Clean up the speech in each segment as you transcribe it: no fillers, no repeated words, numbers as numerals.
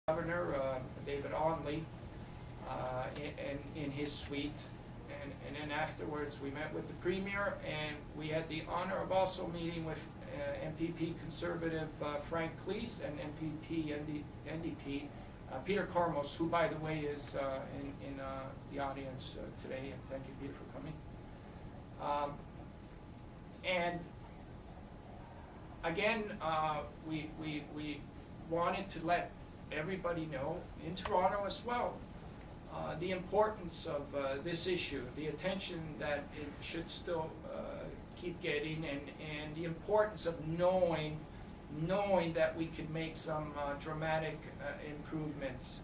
Governor David Onley in his suite, and then afterwards we met with the Premier, and we had the honor of also meeting with MPP Conservative Frank Cleese and MPP NDP Peter Kormos, who by the way is in the audience today, and thank you, Peter, for coming. And again, we wanted to let everybody know, in Toronto as well, the importance of this issue, the attention that it should still keep getting, and the importance of knowing that we could make some dramatic improvements.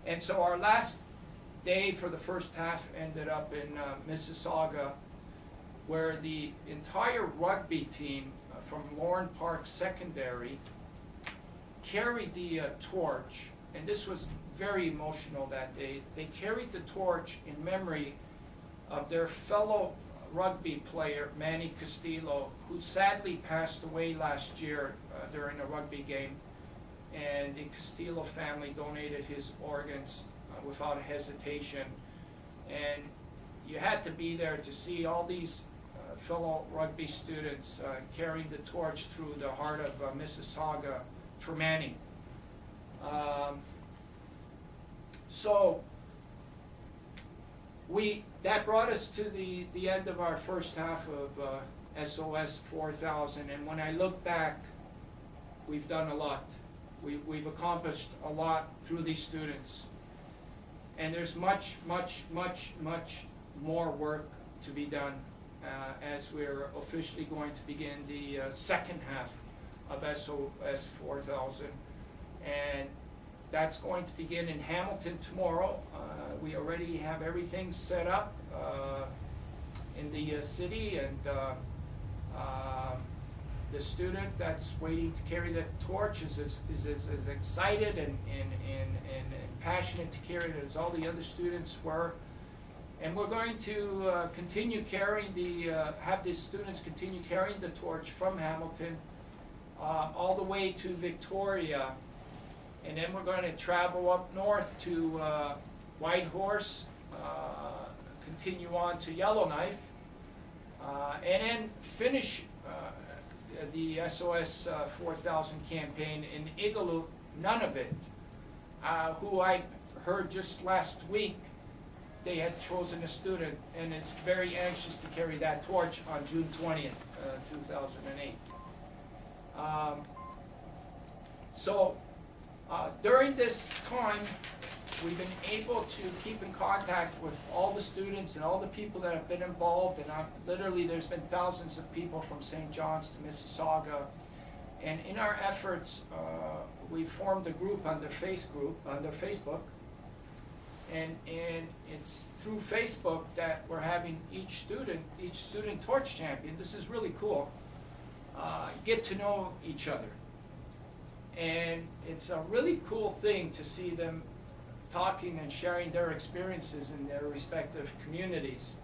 And so our last day for the first half ended up in Mississauga, where the entire rugby team from Lorne Park Secondary carried the torch, and this was very emotional that day. They carried the torch in memory of their fellow rugby player, Manny Castillo, who sadly passed away last year during a rugby game, and the Castillo family donated his organs without hesitation. And you had to be there to see all these fellow rugby students carrying the torch through the heart of Mississauga for Manny. So that brought us to the end of our first half of SOS4000, and when I look back, we've done a lot. We've accomplished a lot through these students, and there's much more work to be done as we're officially going to begin the second half of SOS4000, and that's going to begin in Hamilton tomorrow. We already have everything set up in the city, and the student that's waiting to carry the torch is as excited and passionate to carry it as all the other students were. And we're going to continue carrying have the students continue carrying the torch from Hamilton all the way to Victoria, and then we're going to travel up north to Whitehorse, continue on to Yellowknife, and then finish the SOS4000 campaign in Iqaluit, Nunavut, who I heard just last week they had chosen a student and is very anxious to carry that torch on June 20th, 2008. During this time, we've been able to keep in contact with all the students and all the people that have been involved, and literally there's been thousands of people from St. John's to Mississauga. And in our efforts, we formed a group under Facebook, and it's through Facebook that we're having each student torch champion, this is really cool, get to know each other. And it's a really cool thing to see them talking and sharing their experiences in their respective communities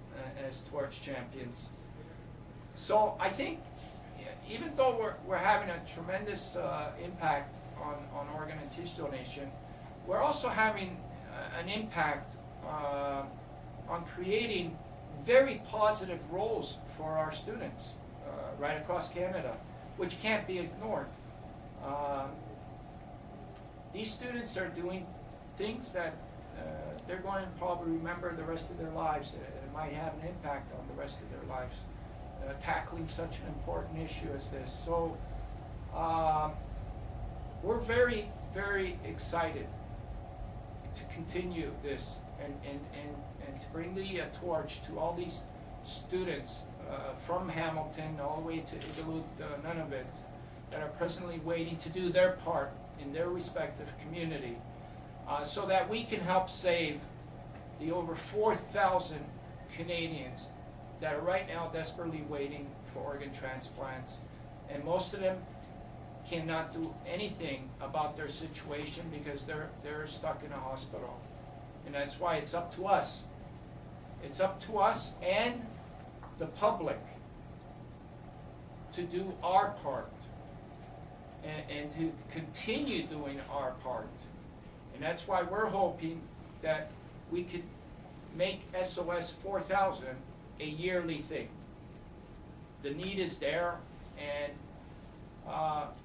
as torch champions. So I think, even though we're having a tremendous impact on organ and tissue donation, we're also having an impact on creating very positive roles for our students right across Canada, which can't be ignored. These students are doing things that they're going to probably remember the rest of their lives. It might have an impact on the rest of their lives, tackling such an important issue as this. So we're very excited to continue this and to bring the torch to all these students from Hamilton all the way to Iqaluit, Nunavut, that are presently waiting to do their part in their respective community, so that we can help save the over 4,000 Canadians that are right now desperately waiting for organ transplants, and most of them cannot do anything about their situation because they're stuck in a hospital. And that's why it's up to us. It's up to us and the public to do our part and to continue doing our part And that's why we're hoping that we could make SOS4000 a yearly thing. The need is there, and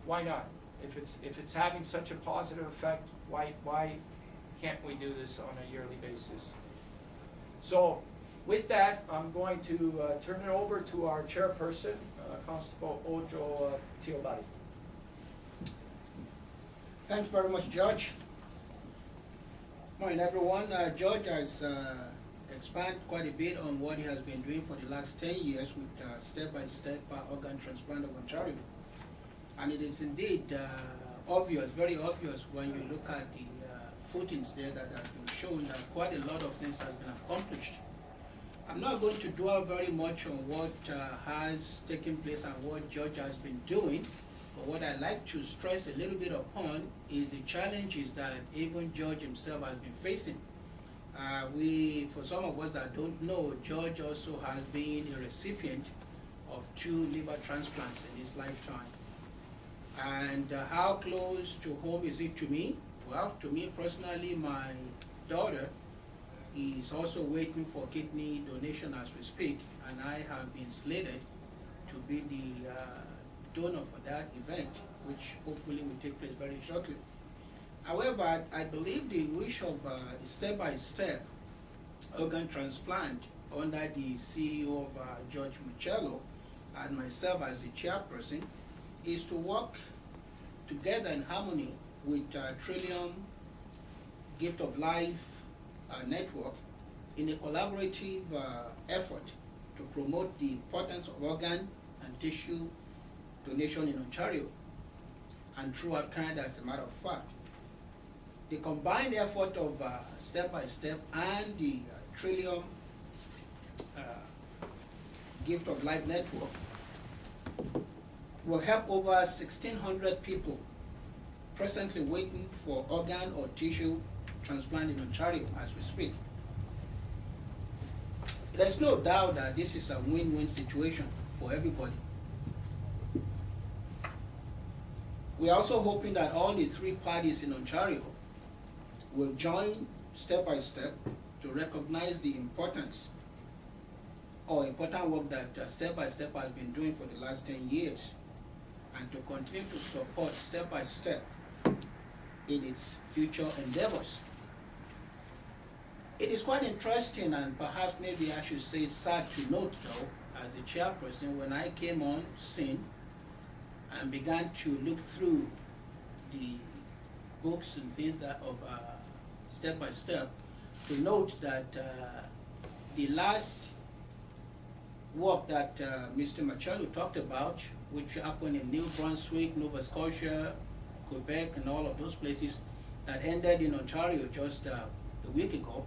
why not? If it's having such a positive effect, why can't we do this on a yearly basis? So with that, I'm going to turn it over to our chairperson, Constable Ojo Tiobari. Thanks very much, Judge. Morning, everyone. Judge has expanded quite a bit on what he has been doing for the last 10 years with step-by-step organ transplant of Ontario. And it is indeed obvious, very obvious, when you look at the footings there that has been shown that quite a lot of things has been accomplished. I'm not going to dwell very much on what has taken place and what Judge has been doing, but what I'd like to stress a little bit upon is the challenges that even Judge himself has been facing. For some of us that don't know, Judge also has been a recipient of 2 liver transplants in his lifetime. And how close to home is it to me? Well, to me personally, my daughter is also waiting for kidney donation as we speak, and I have been slated to be the donor for that event, which hopefully will take place very shortly. However, I believe the wish of the step-by-step organ transplant under the CEO of George Muchello and myself as the chairperson is to work together in harmony with Trillium Gift of Life network in a collaborative effort to promote the importance of organ and tissue donation in Ontario and throughout Canada, as a matter of fact. The combined effort of step-by-step and the Trillium Gift of Life network will help over 1,600 people presently waiting for organ or tissue transplant in Ontario as we speak. There's no doubt that this is a win-win situation for everybody. We are also hoping that all the 3 parties in Ontario will join step-by-step to recognize the importance or important work that step-by-step has been doing for the last 10 years and to continue to support step-by-step in its future endeavors. It is quite interesting, and perhaps maybe I should say sad to note though, as a chairperson, when I came on scene and began to look through the books and things that of step-by-step, to note that the last work that Mr. Muchello talked about, which happened in New Brunswick, Nova Scotia, Quebec, and all of those places, that ended in Ontario just a week ago,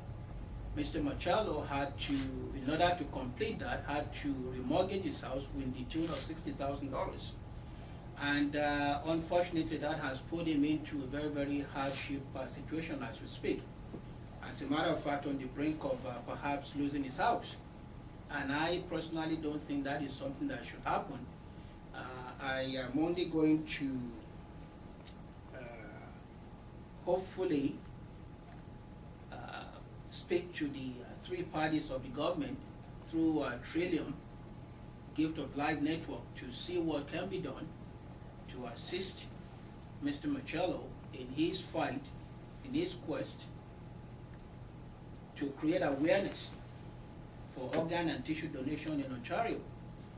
Mr. Muchello had to, in order to complete that, had to remortgage his house with the tune of $60,000. And unfortunately, that has put him into a very, very hardship situation as we speak. As a matter of fact, on the brink of perhaps losing his house. And I personally don't think that is something that should happen. I am only going to hopefully speak to the 3 parties of the government through Trillium Gift of Life network to see what can be done to assist Mr. Muchello in his fight, in his quest to create awareness for organ and tissue donation in Ontario.